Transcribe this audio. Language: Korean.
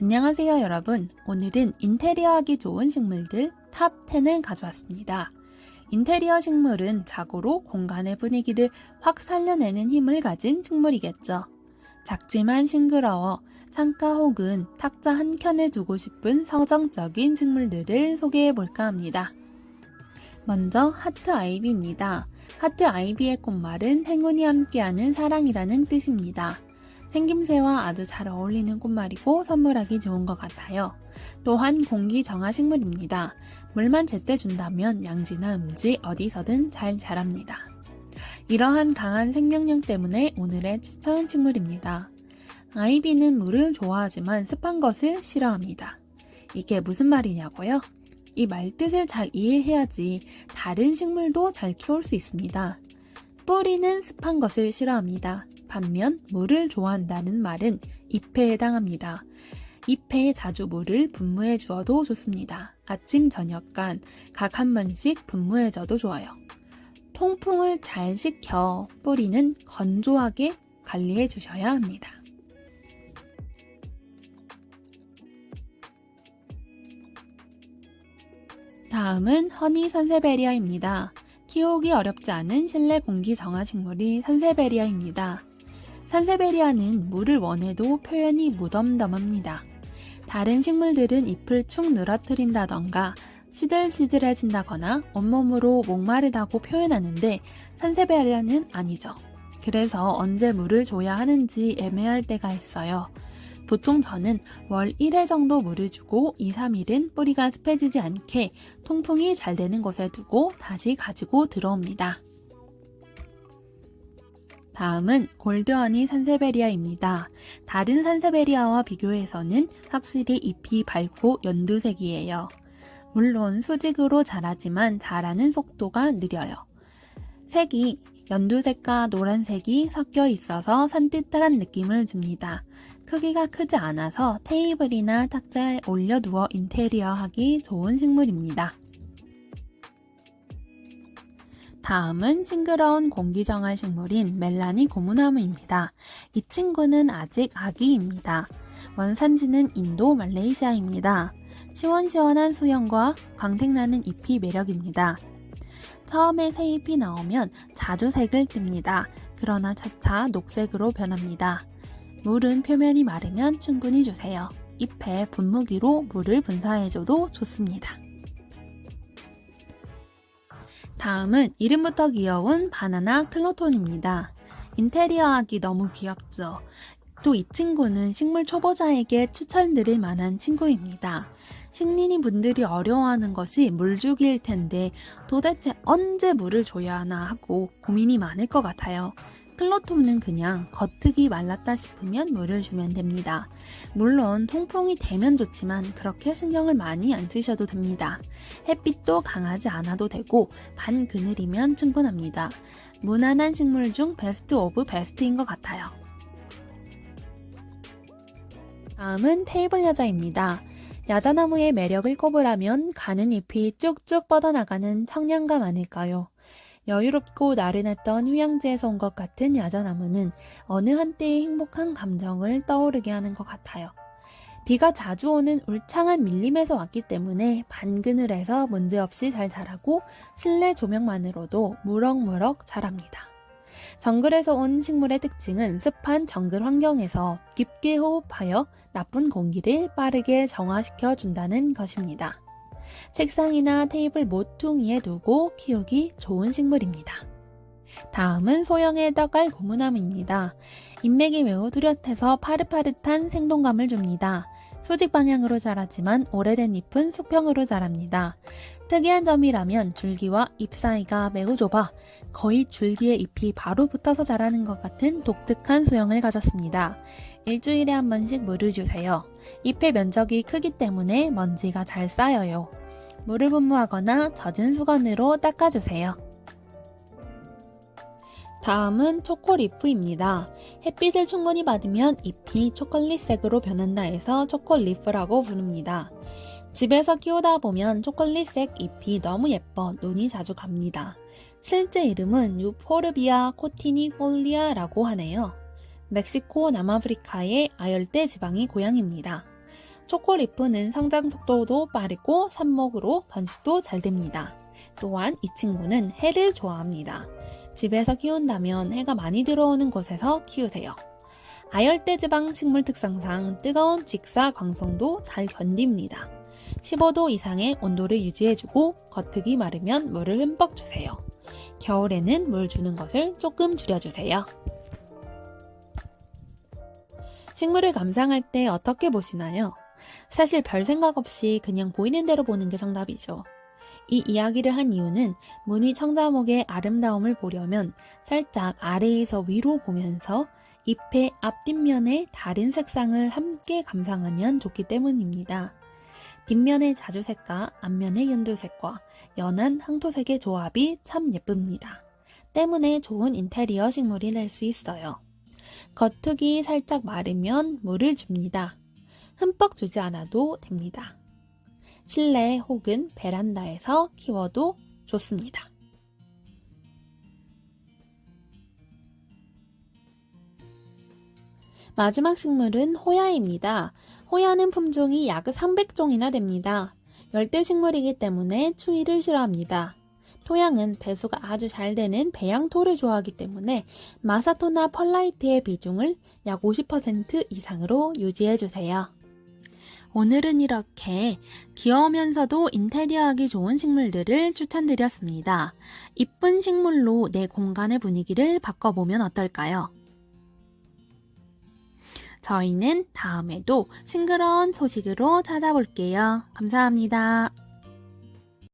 안녕하세요 여러분. 오늘은 인테리어 하기 좋은 식물들 탑 10을 가져왔습니다. 인테리어 식물은 자고로 공간의 분위기를 확 살려내는 힘을 가진 식물이겠죠. 작지만 싱그러워 창가 혹은 탁자 한켠에 두고 싶은 서정적인 식물들을 소개해 볼까 합니다. 먼저 하트 아이비입니다. 하트 아이비의 꽃말은 행운이 함께하는 사랑이라는 뜻입니다. 생김새와 아주 잘 어울리는 꽃말이고 선물하기 좋은 것 같아요. 또한 공기 정화 식물입니다. 물만 제때 준다면 양지나 음지 어디서든 잘 자랍니다. 이러한 강한 생명력 때문에 오늘의 추천 식물입니다. 아이비는 물을 좋아하지만 습한 것을 싫어합니다. 이게 무슨 말이냐고요? 이 말뜻을 잘 이해해야지 다른 식물도 잘 키울 수 있습니다. 뿌리는 습한 것을 싫어합니다. 반면 물을 좋아한다는 말은 잎에 해당합니다. 잎에 자주 물을 분무해 주어도 좋습니다. 아침 저녁간 각 한 번씩 분무해 줘도 좋아요. 통풍을 잘 시켜 뿌리는 건조하게 관리해 주셔야 합니다. 다음은 허니 산세베리아입니다. 키우기 어렵지 않은 실내 공기 정화 식물이 산세베리아입니다. 산세베리아는 물을 원해도 표현이 무덤덤합니다. 다른 식물들은 잎을 축 늘어뜨린다던가 시들시들해진다거나 온몸으로 목마르다고 표현하는데 산세베리아는 아니죠. 그래서 언제 물을 줘야 하는지 애매할 때가 있어요. 보통 저는 월 1회 정도 물을 주고 2, 3일은 뿌리가 습해지지 않게 통풍이 잘 되는 곳에 두고 다시 가지고 들어옵니다. 다음은 골드허니 산세베리아입니다. 다른 산세베리아와 비교해서는 확실히 잎이 밝고 연두색이에요. 물론 수직으로 자라지만 자라는 속도가 느려요. 색이 연두색과 노란색이 섞여 있어서 산뜻한 느낌을 줍니다. 크기가 크지 않아서 테이블이나 탁자에 올려두어 인테리어 하기 좋은 식물입니다. 다음은 싱그러운 공기정화 식물인 멜라니 고무나무입니다. 이 친구는 아직 아기입니다. 원산지는 인도, 말레이시아입니다. 시원시원한 수영과 광택나는 잎이 매력입니다. 처음에 새 잎이 나오면 자주 색을 띱니다. 그러나 차차 녹색으로 변합니다. 물은 표면이 마르면 충분히 주세요. 잎에 분무기로 물을 분사해줘도 좋습니다. 다음은 이름부터 귀여운 바나나 클로톤입니다. 인테리어 하기 너무 귀엽죠? 또 이 친구는 식물 초보자에게 추천드릴 만한 친구입니다. 식린이 분들이 어려워하는 것이 물주기일 텐데 도대체 언제 물을 줘야 하나 하고 고민이 많을 것 같아요. 클로톤은 그냥 겉흙이 말랐다 싶으면 물을 주면 됩니다. 물론 통풍이 되면 좋지만 그렇게 신경을 많이 안 쓰셔도 됩니다. 햇빛도 강하지 않아도 되고 반그늘이면 충분합니다. 무난한 식물 중 베스트 오브 베스트인 것 같아요. 다음은 테이블 야자입니다. 야자나무의 매력을 꼽으라면 가는 잎이 쭉쭉 뻗어나가는 청량감 아닐까요? 여유롭고 나른했던 휴양지에서 온 것 같은 야자나무는 어느 한때의 행복한 감정을 떠오르게 하는 것 같아요. 비가 자주 오는 울창한 밀림에서 왔기 때문에 반그늘에서 문제없이 잘 자라고 실내 조명만으로도 무럭무럭 자랍니다. 정글에서 온 식물의 특징은 습한 정글 환경에서 깊게 호흡하여 나쁜 공기를 빠르게 정화시켜 준다는 것입니다. 책상이나 테이블 모퉁이에 두고 키우기 좋은 식물입니다. 다음은 소형의 떡알 고무나무입니다. 인맥이 매우 뚜렷해서 파릇파릇한 생동감을 줍니다. 수직 방향으로 자라지만 오래된 잎은 수평으로 자랍니다. 특이한 점이라면 줄기와 잎 사이가 매우 좁아 거의 줄기에 잎이 바로 붙어서 자라는 것 같은 독특한 수형을 가졌습니다. 일주일에 한 번씩 물을 주세요. 잎의 면적이 크기 때문에 먼지가 잘 쌓여요. 물을 분무하거나 젖은 수건으로 닦아주세요. 다음은 초콜리프입니다. 햇빛을 충분히 받으면 잎이 초콜릿색으로 변한다 해서 초콜리프라고 부릅니다. 집에서 키우다 보면 초콜릿색 잎이 너무 예뻐 눈이 자주 갑니다. 실제 이름은 유포르비아 코티니폴리아라고 하네요. 멕시코 남아프리카의 아열대 지방이 고향입니다. 초콜릿프는 성장 속도도 빠르고 삽목으로 번식도 잘 됩니다. 또한 이 친구는 해를 좋아합니다. 집에서 키운다면 해가 많이 들어오는 곳에서 키우세요. 아열대 지방 식물 특성상 뜨거운 직사 광성도 잘 견딥니다. 15도 이상의 온도를 유지해주고 겉흙이 마르면 물을 흠뻑 주세요. 겨울에는 물 주는 것을 조금 줄여주세요. 식물을 감상할 때 어떻게 보시나요? 사실 별 생각 없이 그냥 보이는 대로 보는 게 정답이죠. 이 이야기를 한 이유는 무늬 청자목의 아름다움을 보려면 살짝 아래에서 위로 보면서 잎의 앞뒷면의 다른 색상을 함께 감상하면 좋기 때문입니다. 뒷면의 자주색과 앞면의 연두색과 연한 황토색의 조합이 참 예쁩니다. 때문에 좋은 인테리어 식물이 될 수 있어요. 겉흙이 살짝 마르면 물을 줍니다. 흠뻑 주지 않아도 됩니다. 실내 혹은 베란다에서 키워도 좋습니다. 마지막 식물은 호야입니다. 호야는 품종이 약 300종이나 됩니다. 열대식물이기 때문에 추위를 싫어합니다. 토양은 배수가 아주 잘 되는 배양토를 좋아하기 때문에 마사토나 펄라이트의 비중을 약 50% 이상으로 유지해주세요. 오늘은 이렇게 귀여우면서도 인테리어하기 좋은 식물들을 추천드렸습니다. 이쁜 식물로 내 공간의 분위기를 바꿔보면 어떨까요? 저희는 다음에도 싱그러운 소식으로 찾아볼게요. 감사합니다.